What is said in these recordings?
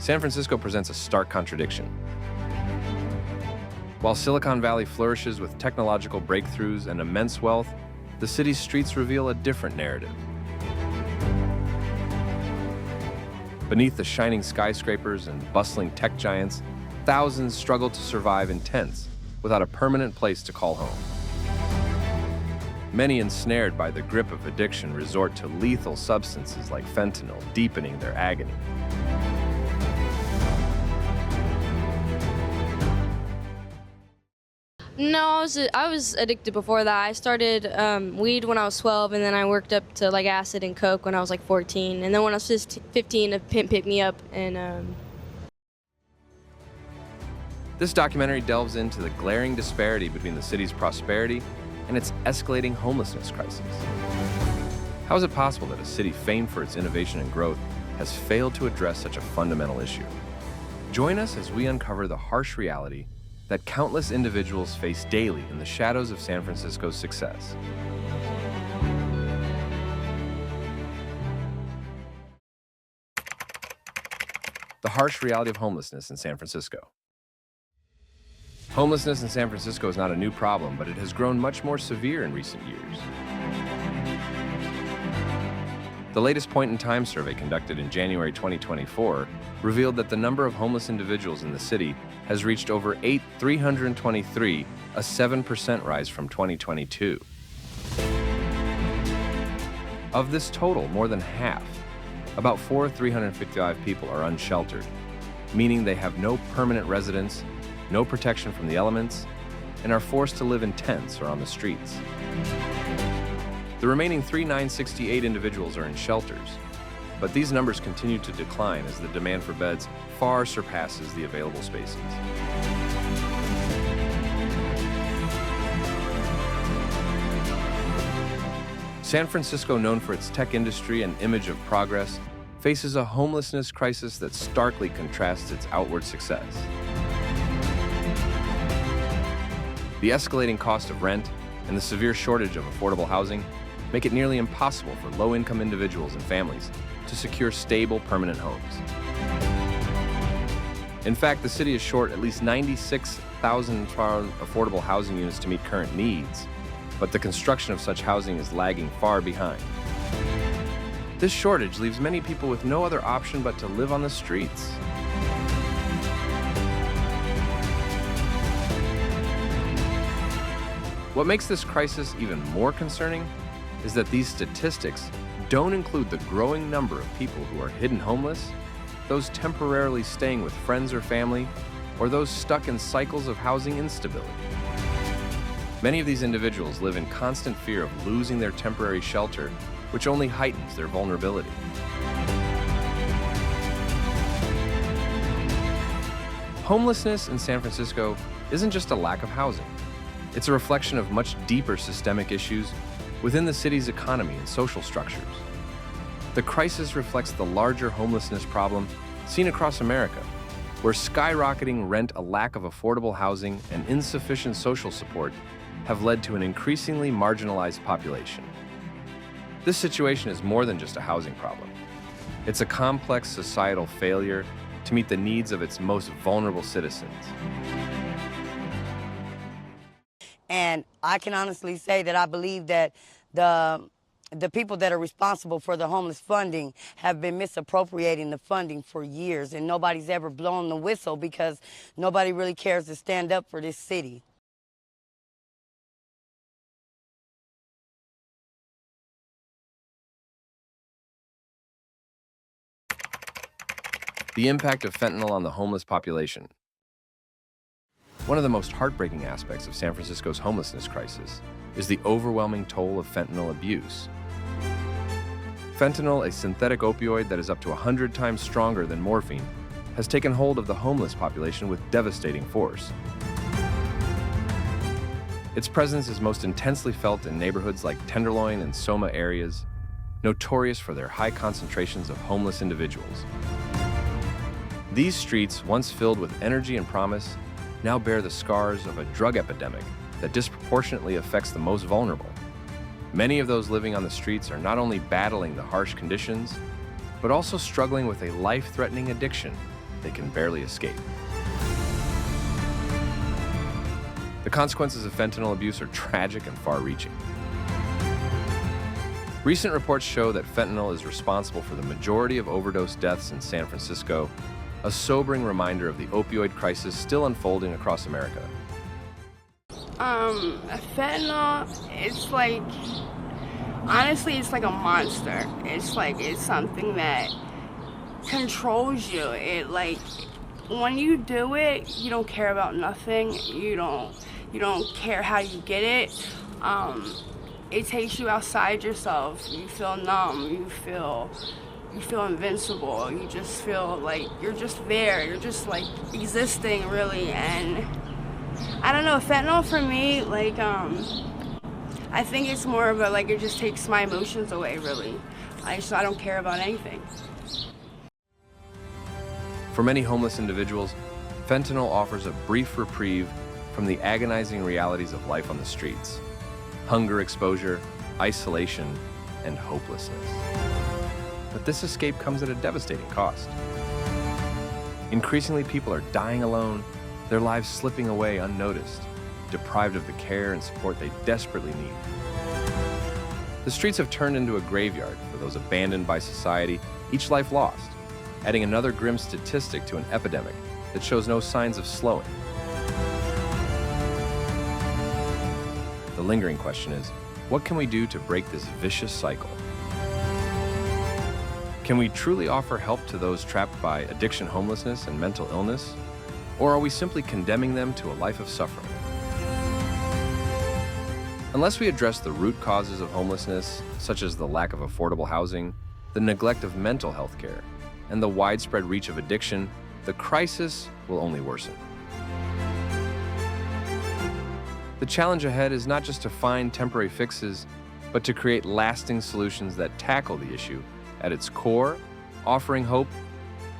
San Francisco presents a stark contradiction. While Silicon Valley flourishes with technological breakthroughs and immense wealth, the city's streets reveal a different narrative. Beneath the shining skyscrapers and bustling tech giants, thousands struggle to survive in tents without a permanent place to call home. Many ensnared by the grip of addiction resort to lethal substances like fentanyl, deepening their agony. No, I was addicted before that. I started weed when I was 12, and then I worked up to like acid and coke when I was like 14. And then when I was 15, a pimp picked me up and... This documentary delves into the glaring disparity between the city's prosperity and its escalating homelessness crisis. How is it possible that a city famed for its innovation and growth has failed to address such a fundamental issue? Join us as we uncover the harsh reality that countless individuals face daily in the shadows of San Francisco's success. The harsh reality of homelessness in San Francisco. Homelessness in San Francisco is not a new problem, but it has grown much more severe in recent years. The latest point-in-time survey conducted in January 2024 revealed that the number of homeless individuals in the city has reached over 323, a 7% rise from 2022. Of this total, more than half, about 355 people, are unsheltered, meaning they have no permanent residence, no protection from the elements, and are forced to live in tents or on the streets. The remaining 3,968 individuals are in shelters, but these numbers continue to decline as the demand for beds far surpasses the available spaces. San Francisco, known for its tech industry and image of progress, faces a homelessness crisis that starkly contrasts its outward success. The escalating cost of rent and the severe shortage of affordable housing make it nearly impossible for low-income individuals and families to secure stable, permanent homes. In fact, the city is short at least 96,000 affordable housing units to meet current needs, but the construction of such housing is lagging far behind. This shortage leaves many people with no other option but to live on the streets. What makes this crisis even more concerning is that these statistics don't include the growing number of people who are hidden homeless, those temporarily staying with friends or family, or those stuck in cycles of housing instability. Many of these individuals live in constant fear of losing their temporary shelter, which only heightens their vulnerability. Homelessness in San Francisco isn't just a lack of housing. It's a reflection of much deeper systemic issues within the city's economy and social structures. The crisis reflects the larger homelessness problem seen across America, where skyrocketing rent, a lack of affordable housing, and insufficient social support have led to an increasingly marginalized population. This situation is more than just a housing problem. It's a complex societal failure to meet the needs of its most vulnerable citizens. And I can honestly say that I believe that the people that are responsible for the homeless funding have been misappropriating the funding for years, and nobody's ever blown the whistle because nobody really cares to stand up for this city. The impact of fentanyl on the homeless population. One of the most heartbreaking aspects of San Francisco's homelessness crisis is the overwhelming toll of fentanyl abuse. Fentanyl, a synthetic opioid that is up to 100 times stronger than morphine, has taken hold of the homeless population with devastating force. Its presence is most intensely felt in neighborhoods like Tenderloin and Soma areas, notorious for their high concentrations of homeless individuals. These streets, once filled with energy and promise, now bear the scars of a drug epidemic that disproportionately affects the most vulnerable. Many of those living on the streets are not only battling the harsh conditions, but also struggling with a life-threatening addiction they can barely escape. The consequences of fentanyl abuse are tragic and far-reaching. Recent reports show that fentanyl is responsible for the majority of overdose deaths in San Francisco, a sobering reminder of the opioid crisis still unfolding across America. Fentanyl, it's like, honestly, it's like a monster. It's something that controls you. When you do it, you don't care about nothing. You don't care how you get it. It takes you outside yourself. You feel numb. You feel invincible. You just feel like you're just there. You're just like existing, really. And I don't know, fentanyl for me, I think it's more of a, it just takes my emotions away, really. I don't care about anything. For many homeless individuals, fentanyl offers a brief reprieve from the agonizing realities of life on the streets: hunger exposure, isolation, and hopelessness. But this escape comes at a devastating cost. Increasingly, people are dying alone, their lives slipping away unnoticed, deprived of the care and support they desperately need. The streets have turned into a graveyard for those abandoned by society, each life lost, adding another grim statistic to an epidemic that shows no signs of slowing. The lingering question is, what can we do to break this vicious cycle? Can we truly offer help to those trapped by addiction, homelessness, and mental illness? Or are we simply condemning them to a life of suffering? Unless we address the root causes of homelessness, such as the lack of affordable housing, the neglect of mental health care, and the widespread reach of addiction, the crisis will only worsen. The challenge ahead is not just to find temporary fixes, but to create lasting solutions that tackle the issue at its core, offering hope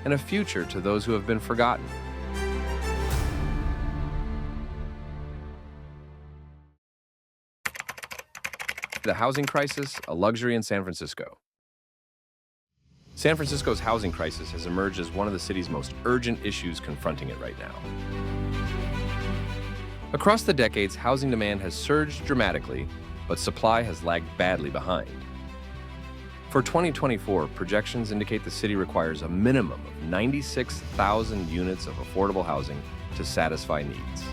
and a future to those who have been forgotten. The housing crisis, a luxury in San Francisco. San Francisco's housing crisis has emerged as one of the city's most urgent issues confronting it right now. Across the decades, housing demand has surged dramatically, but supply has lagged badly behind. For 2024, projections indicate the city requires a minimum of 96,000 units of affordable housing to satisfy needs.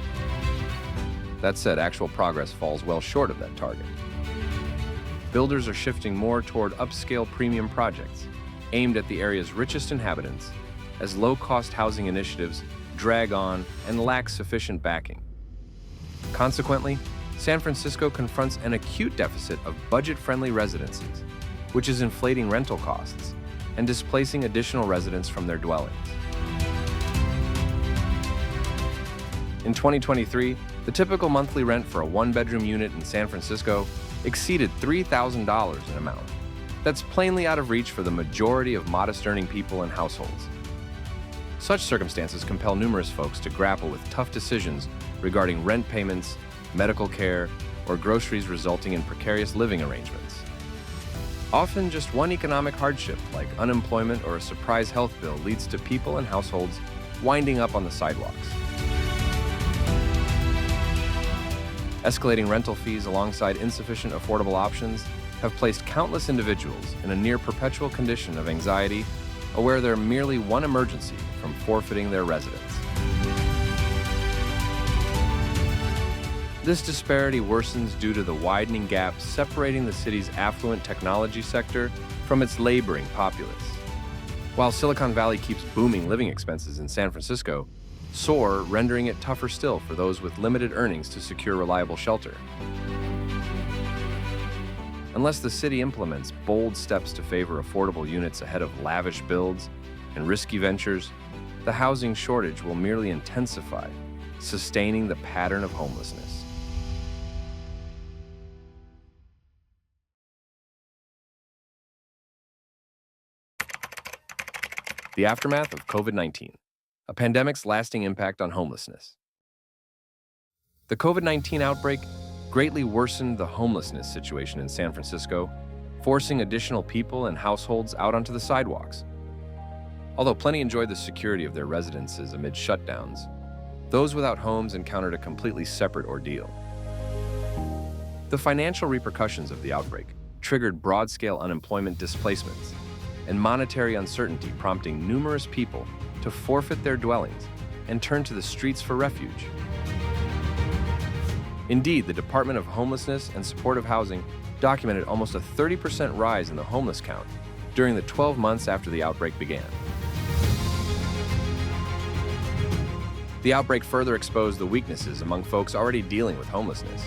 That said, actual progress falls well short of that target. Builders are shifting more toward upscale premium projects aimed at the area's richest inhabitants, as low-cost housing initiatives drag on and lack sufficient backing. Consequently, San Francisco confronts an acute deficit of budget-friendly residences, which is inflating rental costs and displacing additional residents from their dwellings. In 2023, the typical monthly rent for a one-bedroom unit in San Francisco exceeded $3,000 in amount. That's plainly out of reach for the majority of modest-earning people and households. Such circumstances compel numerous folks to grapple with tough decisions regarding rent payments, medical care, or groceries, resulting in precarious living arrangements. Often, just one economic hardship, like unemployment or a surprise health bill, leads to people and households winding up on the sidewalks. Escalating rental fees alongside insufficient affordable options have placed countless individuals in a near-perpetual condition of anxiety, aware they're merely one emergency from forfeiting their residence. This disparity worsens due to the widening gap separating the city's affluent technology sector from its laboring populace. While Silicon Valley keeps booming living expenses in San Francisco, soar, rendering it tougher still for those with limited earnings to secure reliable shelter. Unless the city implements bold steps to favor affordable units ahead of lavish builds and risky ventures, the housing shortage will merely intensify, sustaining the pattern of homelessness. The aftermath of COVID-19, a pandemic's lasting impact on homelessness. The COVID-19 outbreak greatly worsened the homelessness situation in San Francisco, forcing additional people and households out onto the sidewalks. Although plenty enjoyed the security of their residences amid shutdowns, those without homes encountered a completely separate ordeal. The financial repercussions of the outbreak triggered broad-scale unemployment displacements and monetary uncertainty, prompting numerous people to forfeit their dwellings and turn to the streets for refuge. Indeed, the Department of Homelessness and Supportive Housing documented almost a 30% rise in the homeless count during the 12 months after the outbreak began. The outbreak further exposed the weaknesses among folks already dealing with homelessness.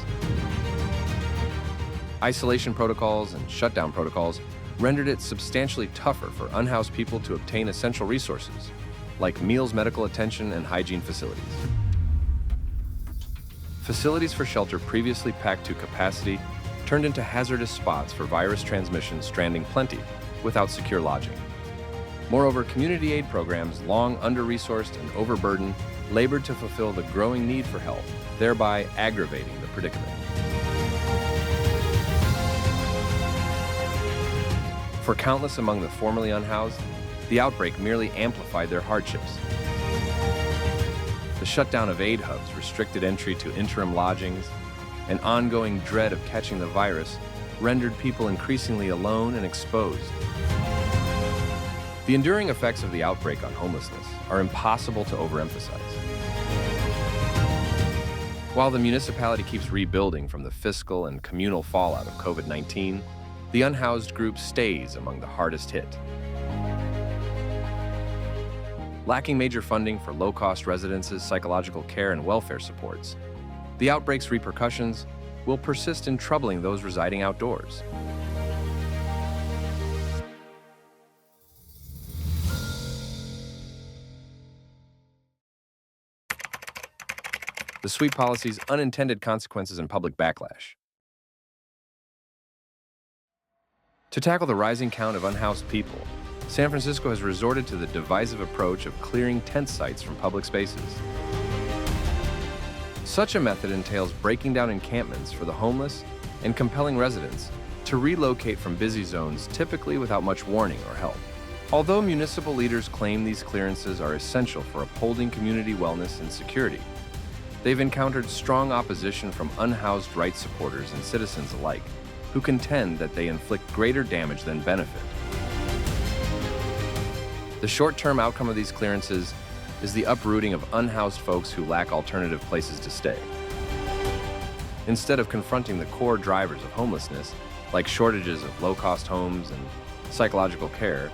Isolation protocols and shutdown protocols rendered it substantially tougher for unhoused people to obtain essential resources, like meals, medical attention, and hygiene facilities. Facilities for shelter previously packed to capacity turned into hazardous spots for virus transmission, stranding plenty without secure lodging. Moreover, community aid programs, long under-resourced and overburdened, labored to fulfill the growing need for help, thereby aggravating the predicament. For countless among the formerly unhoused, the outbreak merely amplified their hardships. The shutdown of aid hubs restricted entry to interim lodgings, and ongoing dread of catching the virus rendered people increasingly alone and exposed. The enduring effects of the outbreak on homelessness are impossible to overemphasize. While the municipality keeps rebuilding from the fiscal and communal fallout of COVID-19, the unhoused group stays among the hardest hit. Lacking major funding for low-cost residences, psychological care, and welfare supports, the outbreak's repercussions will persist in troubling those residing outdoors. The sweep policy's unintended consequences and public backlash. To tackle the rising count of unhoused people, San Francisco has resorted to the divisive approach of clearing tent sites from public spaces. Such a method entails breaking down encampments for the homeless and compelling residents to relocate from busy zones, typically without much warning or help. Although municipal leaders claim these clearances are essential for upholding community wellness and security, they've encountered strong opposition from unhoused rights supporters and citizens alike, who contend that they inflict greater damage than benefit. The short-term outcome of these clearances is the uprooting of unhoused folks who lack alternative places to stay. Instead of confronting the core drivers of homelessness, like shortages of low-cost homes and psychological care,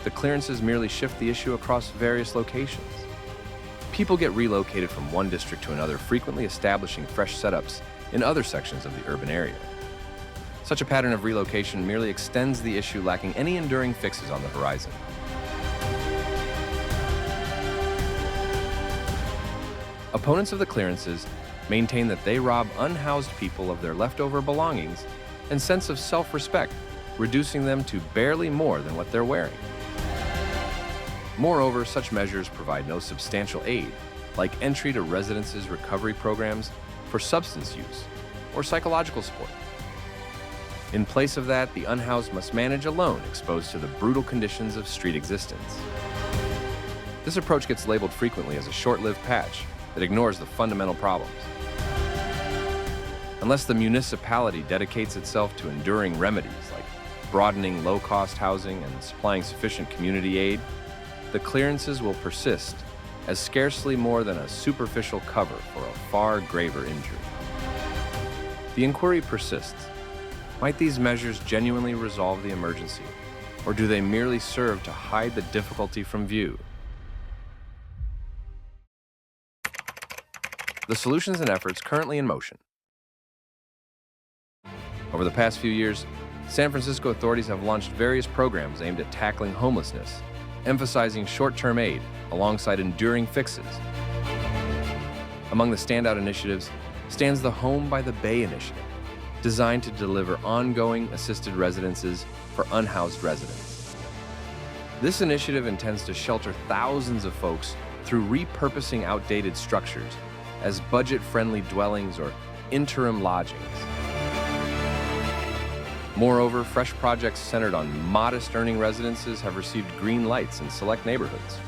the clearances merely shift the issue across various locations. People get relocated from one district to another, frequently establishing fresh setups in other sections of the urban area. Such a pattern of relocation merely extends the issue, lacking any enduring fixes on the horizon. Opponents of the clearances maintain that they rob unhoused people of their leftover belongings and sense of self-respect, reducing them to barely more than what they're wearing. Moreover, such measures provide no substantial aid, like entry to residences recovery programs for substance use or psychological support. In place of that, the unhoused must manage alone, exposed to the brutal conditions of street existence. This approach gets labeled frequently as a short-lived patch that ignores the fundamental problems. Unless the municipality dedicates itself to enduring remedies like broadening low-cost housing and supplying sufficient community aid, the clearances will persist as scarcely more than a superficial cover for a far graver injury. The inquiry persists. Might these measures genuinely resolve the emergency, or do they merely serve to hide the difficulty from view? The solutions and efforts currently in motion. Over the past few years, San Francisco authorities have launched various programs aimed at tackling homelessness, emphasizing short-term aid alongside enduring fixes. Among the standout initiatives stands the Home by the Bay initiative, designed to deliver ongoing assisted residences for unhoused residents. This initiative intends to shelter thousands of folks through repurposing outdated structures as budget-friendly dwellings or interim lodgings. Moreover, fresh projects centered on modest-earning residences have received green lights in select neighborhoods,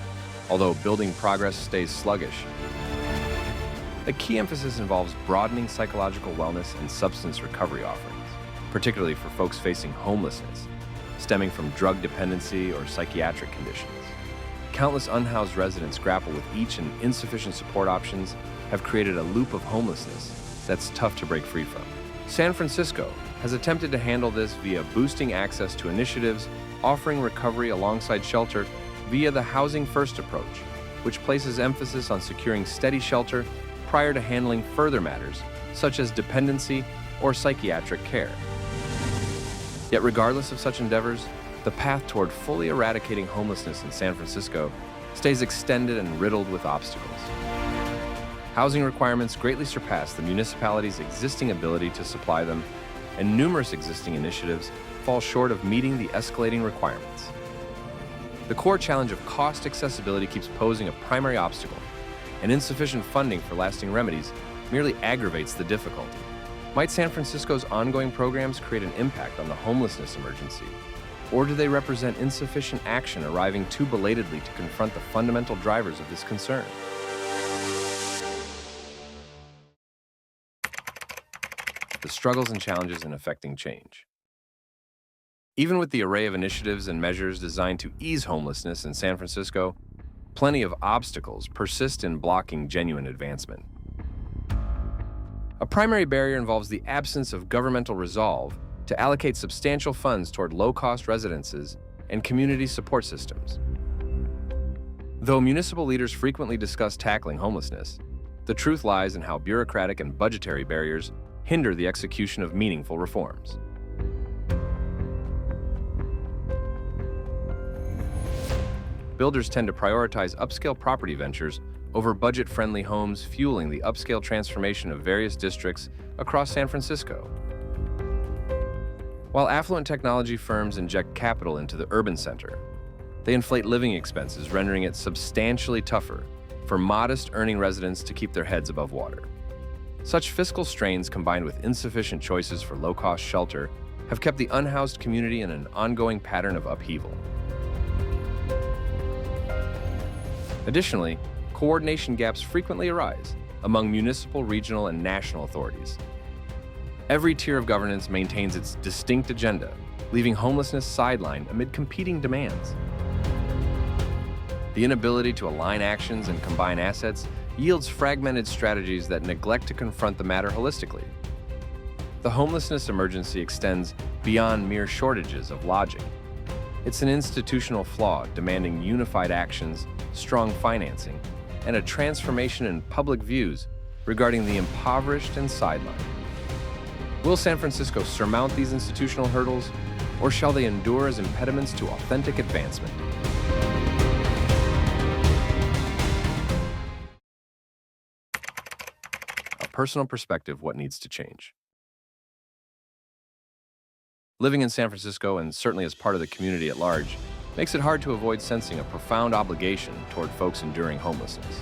although building progress stays sluggish. A key emphasis involves broadening psychological wellness and substance recovery offerings, particularly for folks facing homelessness, stemming from drug dependency or psychiatric conditions. Countless unhoused residents grapple with each, and insufficient support options have created a loop of homelessness that's tough to break free from. San Francisco has attempted to handle this via boosting access to initiatives, offering recovery alongside shelter via the Housing First approach, which places emphasis on securing steady shelter prior to handling further matters, such as dependency or psychiatric care. Yet regardless of such endeavors, the path toward fully eradicating homelessness in San Francisco stays extended and riddled with obstacles. Housing requirements greatly surpass the municipality's existing ability to supply them, and numerous existing initiatives fall short of meeting the escalating requirements. The core challenge of cost accessibility keeps posing a primary obstacle, and insufficient funding for lasting remedies merely aggravates the difficulty. Might San Francisco's ongoing programs create an impact on the homelessness emergency, or do they represent insufficient action arriving too belatedly to confront the fundamental drivers of this concern? The struggles and challenges in effecting change. Even with the array of initiatives and measures designed to ease homelessness in San Francisco, plenty of obstacles persist in blocking genuine advancement. A primary barrier involves the absence of governmental resolve to allocate substantial funds toward low-cost residences and community support systems. Though municipal leaders frequently discuss tackling homelessness, the truth lies in how bureaucratic and budgetary barriers hinder the execution of meaningful reforms. Builders tend to prioritize upscale property ventures over budget-friendly homes, fueling the upscale transformation of various districts across San Francisco. While affluent technology firms inject capital into the urban center, they inflate living expenses, rendering it substantially tougher for modest-earning residents to keep their heads above water. Such fiscal strains, combined with insufficient choices for low-cost shelter, have kept the unhoused community in an ongoing pattern of upheaval. Additionally, coordination gaps frequently arise among municipal, regional, and national authorities. Every tier of governance maintains its distinct agenda, leaving homelessness sidelined amid competing demands. The inability to align actions and combine assets yields fragmented strategies that neglect to confront the matter holistically. The homelessness emergency extends beyond mere shortages of lodging. It's an institutional flaw demanding unified actions, strong financing, and a transformation in public views regarding the impoverished and sidelined. Will San Francisco surmount these institutional hurdles, or shall they endure as impediments to authentic advancement? A personal perspective: what needs to change. Living in San Francisco, and certainly as part of the community at large, makes it hard to avoid sensing a profound obligation toward folks enduring homelessness.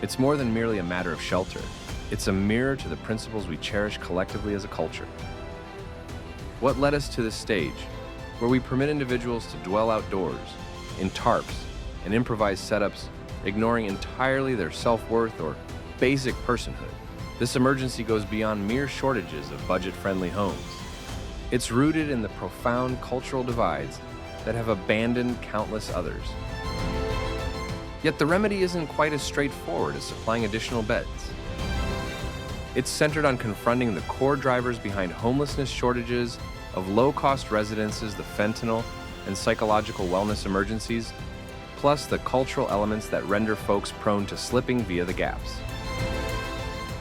It's more than merely a matter of shelter. It's a mirror to the principles we cherish collectively as a culture. What led us to this stage, where we permit individuals to dwell outdoors, in tarps and improvised setups, ignoring entirely their self-worth or basic personhood? This emergency goes beyond mere shortages of budget-friendly homes. It's rooted in the profound cultural divides that have abandoned countless others. Yet the remedy isn't quite as straightforward as supplying additional beds. It's centered on confronting the core drivers behind homelessness shortages of low-cost residences, the fentanyl and psychological wellness emergencies, plus the cultural elements that render folks prone to slipping via the gaps.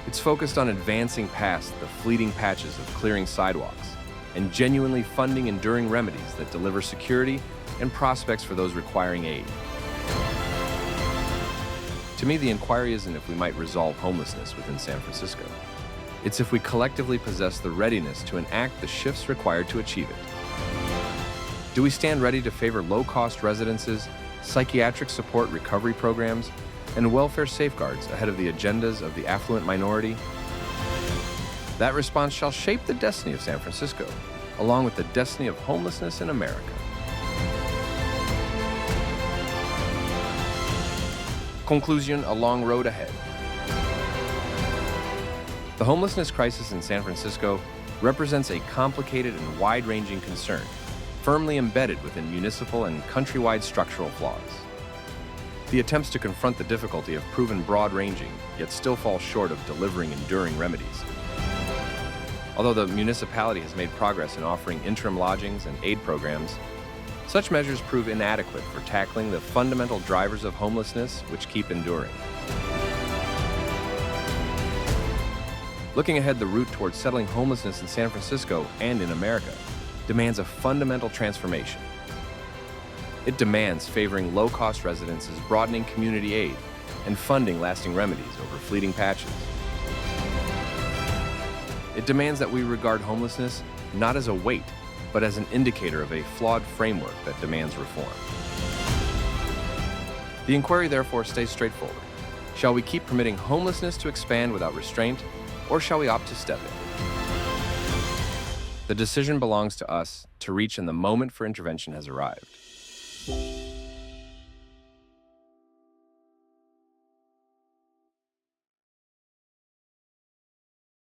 It's focused on advancing past the fleeting patches of clearing sidewalks and genuinely funding enduring remedies that deliver security and prospects for those requiring aid. To me, the inquiry isn't if we might resolve homelessness within San Francisco. It's if we collectively possess the readiness to enact the shifts required to achieve it. Do we stand ready to favor low-cost residences, psychiatric support recovery programs, and welfare safeguards ahead of the agendas of the affluent minority? That response shall shape the destiny of San Francisco, along with the destiny of homelessness in America. Conclusion: a long road ahead. The homelessness crisis in San Francisco represents a complicated and wide-ranging concern, firmly embedded within municipal and countrywide structural flaws. The attempts to confront the difficulty have proven broad-ranging, yet still fall short of delivering enduring remedies. Although the municipality has made progress in offering interim lodgings and aid programs, such measures prove inadequate for tackling the fundamental drivers of homelessness which keep enduring. Looking ahead, the route towards settling homelessness in San Francisco and in America demands a fundamental transformation. It demands favoring low-cost residences, broadening community aid, and funding lasting remedies over fleeting patches. It demands that we regard homelessness not as a weight, but as an indicator of a flawed framework that demands reform. The inquiry, therefore, stays straightforward. Shall we keep permitting homelessness to expand without restraint, or shall we opt to step in? The decision belongs to us to reach, and the moment for intervention has arrived.